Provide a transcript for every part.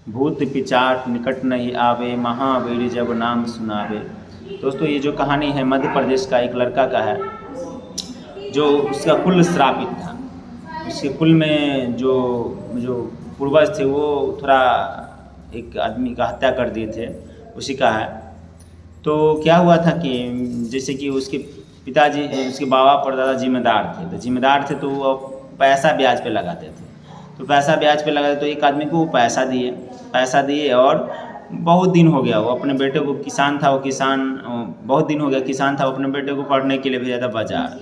भूत पिचाट निकट नहीं आवे, महावीर जब नाम सुनावे। दोस्तों ये जो कहानी है मध्य प्रदेश का एक लड़का का है, जो उसका कुल श्रापित था। उसके कुल में जो जो पूर्वज थे वो थोड़ा एक आदमी का हत्या कर दिए थे, उसी का है। तो क्या हुआ था कि जैसे कि उसके पिताजी, उसके बाबा परदादा जिम्मेदार थे, तो जिम्मेदार थे तो वो पैसा ब्याज पे लगाते थे। तो पैसा ब्याज पे लगाते तो एक आदमी को वो पैसा दिए और बहुत दिन हो गया वो अपने बेटे को, किसान था वो, बहुत दिन हो गया किसान था, वो अपने बेटे को पढ़ने के लिए भेजा था बाज़ार,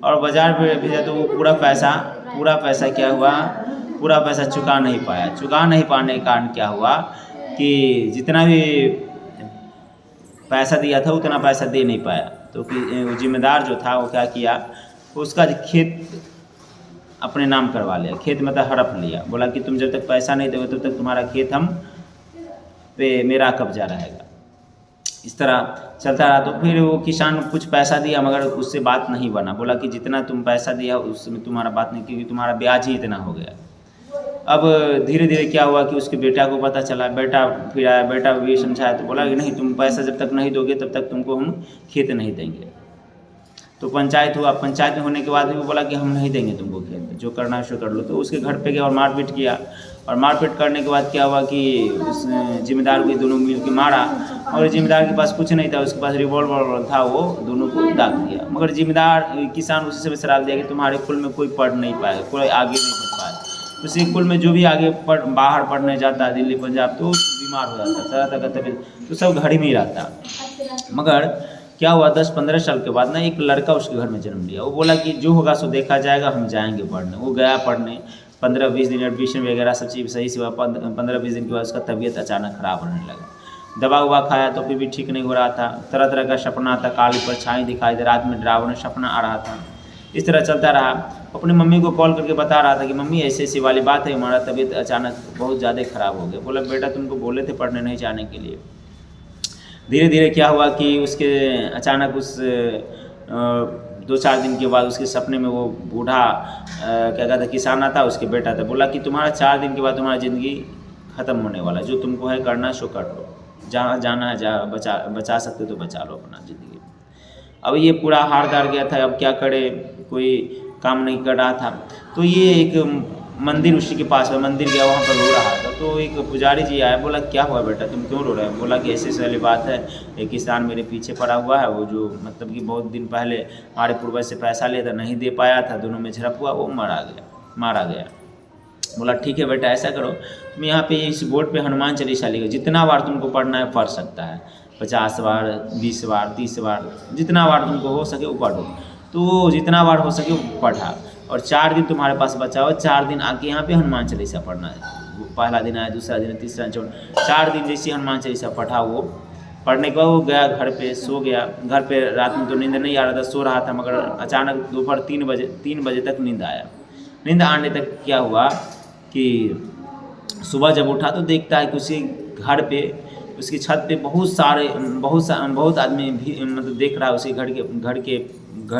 और बाज़ार पे भेजा तो वो पूरा पैसा क्या हुआ, पूरा पैसा चुका नहीं पाने के कारण क्या हुआ कि जितना भी पैसा दिया था उतना पैसा दे नहीं पाया। तो वो जिम्मेदार जो था वो क्या किया, उसका खेत अपने नाम करवा लिया, खेत मतलब हड़प लिया। बोला कि तुम जब तक पैसा नहीं दोगे तब तक तुम्हारा खेत हम पे मेरा कब्जा रहेगा। इस तरह चलता रहा। तो फिर वो किसान कुछ पैसा दिया मगर उससे बात नहीं बना। बोला कि जितना तुम पैसा दिया उसमें तुम्हारा बात नहीं, क्योंकि तुम्हारा ब्याज ही इतना हो गया। अब धीरे धीरे क्या हुआ कि उसके बेटा को पता चला, बेटा फिर आया, बेटा भी समझाया तो बोला कि नहीं, तुम पैसा जब तक नहीं दोगे तब तक तुमको हम खेत नहीं देंगे। तो पंचायत हुआ, पंचायत में होने के बाद भी वो बोला कि हम नहीं देंगे तुमको खेत, जो करना है सो कर लो। तो उसके घर पे गया और मारपीट किया, और मारपीट करने के बाद क्या हुआ कि उस जिम्मेदार को दोनों मिल के मारा, और जिम्मेदार के पास कुछ नहीं था, उसके पास रिवॉल्वर था, वो दोनों को दाग दिया। मगर जिम्मेदार किसान उसी से शराब दिया कि तुम्हारे कुल में कोई पढ़ नहीं पाएगा, कोई आगे नहीं बढ़ पाएगा। उसी कुल में जो भी आगे बाहर पढ़ने जाता है दिल्ली पंजाब तो बीमार हो जाता, तरह तरह का तबीयत, तो सब घर में ही रहता। मगर क्या हुआ 10-15 साल के बाद ना एक लड़का उसके घर में जन्म लिया। वो बोला कि जो होगा सो देखा जाएगा, हम जाएंगे पढ़ने। वो गया पढ़ने, 15-20 दिन एडमिशन वगैरह सब चीज़ सही से हुआ। 15-20 दिन के बाद उसका तबीयत अचानक ख़राब होने लगा। दवा उवा खाया तो फिर भी ठीक नहीं हो रहा था। तरह तरह का सपना था, काली परछाई दिखाई दे, रात में डरावना सपना आ रहा था। इस तरह चलता रहा। अपनी मम्मी को कॉल करके बता रहा था कि मम्मी ऐसी ऐसी वाली बात है, हमारा तबीयत अचानक बहुत ज़्यादा ख़राब हो गया। बोला बेटा तुमको बोले थे पढ़ने नहीं जाने के लिए। धीरे धीरे क्या हुआ कि उसके अचानक उस 2-4 दिन के बाद उसके सपने में वो बूढ़ा क्या कहता किसान आता, उसके बेटा था। बोला कि तुम्हारा 4 दिन के बाद तुम्हारी ज़िंदगी ख़त्म होने वाला, जो तुमको है करना सो कर लो, जहाँ जाना है जा, बचा सकते तो बचा लो अपना ज़िंदगी। अब ये पूरा हार डार गया था, अब क्या करे, कोई काम नहीं कर रहा था। तो ये एक मंदिर उसी के पास है, मंदिर गया, वहाँ पर रो रहा था। तो एक पुजारी जी आया, बोला क्या हुआ बेटा, तुम क्यों रो रहे हो? बोला कि ऐसी वाली बात है, एक किसान मेरे पीछे पड़ा हुआ है, वो जो मतलब कि बहुत दिन पहले हमारे पूर्वज से पैसा लिया था, नहीं दे पाया था, दोनों में झड़प हुआ, वो मारा गया। बोला ठीक है बेटा, ऐसा करो तुम यहाँ पे इस बोर्ड पे हनुमान चालीसा लिखो, जितना बार तुमको पढ़ना है पढ़ सकता है, 50 बार, 20 बार, 30 बार, जितना बार तुमको हो सके वो पढ़ो। तो जितना बार हो सके वो पढ़ा, और 4 दिन तुम्हारे पास बचा हो, 4 दिन आके यहाँ पे हनुमान चालीसा पढ़ना है। पहला दिन आया, दूसरा दिन, तीसरा, चौथा, 4 दिन जैसे हनुमान चालीसा पढ़ा। वो पढ़ने के बाद वो गया घर पे, सो गया। घर पे रात में तो नींद नहीं आ रहा था, सो रहा था, मगर अचानक दोपहर 3 बजे तक नींद आया। नींद आने तक क्या हुआ कि सुबह जब उठा तो देखता है कि उसी घर पे, उसकी छत पे बहुत आदमी भी मतलब देख रहा है उसी घर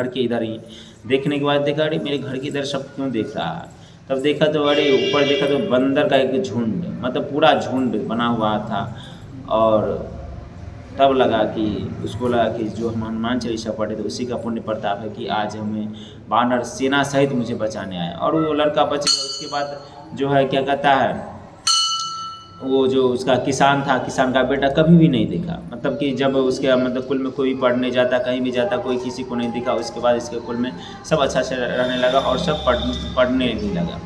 के इधर ही। देखने के बाद देखा अरे मेरे घर की इधर सब क्यों देख रहा है। तब देखा तो अरे ऊपर देखा तो बंदर का एक झुंड, मतलब पूरा झुंड बना हुआ था। और तब लगा कि उसको लगा कि जो हम हनुमान चालीसा पढ़े थे उसी का पुण्य प्रताप है कि आज हमें वानर सेना सहित मुझे बचाने आया। और वो लड़का बच गया। उसके बाद जो है क्या कहता है, वो जो उसका किसान था, किसान का बेटा कभी भी नहीं दिखा। मतलब कि जब उसके मतलब कुल में कोई पढ़ने जाता, कहीं भी जाता, कोई किसी को नहीं दिखा। उसके बाद इसके कुल में सब अच्छा से रहने लगा और सब पढ़ने भी लगा।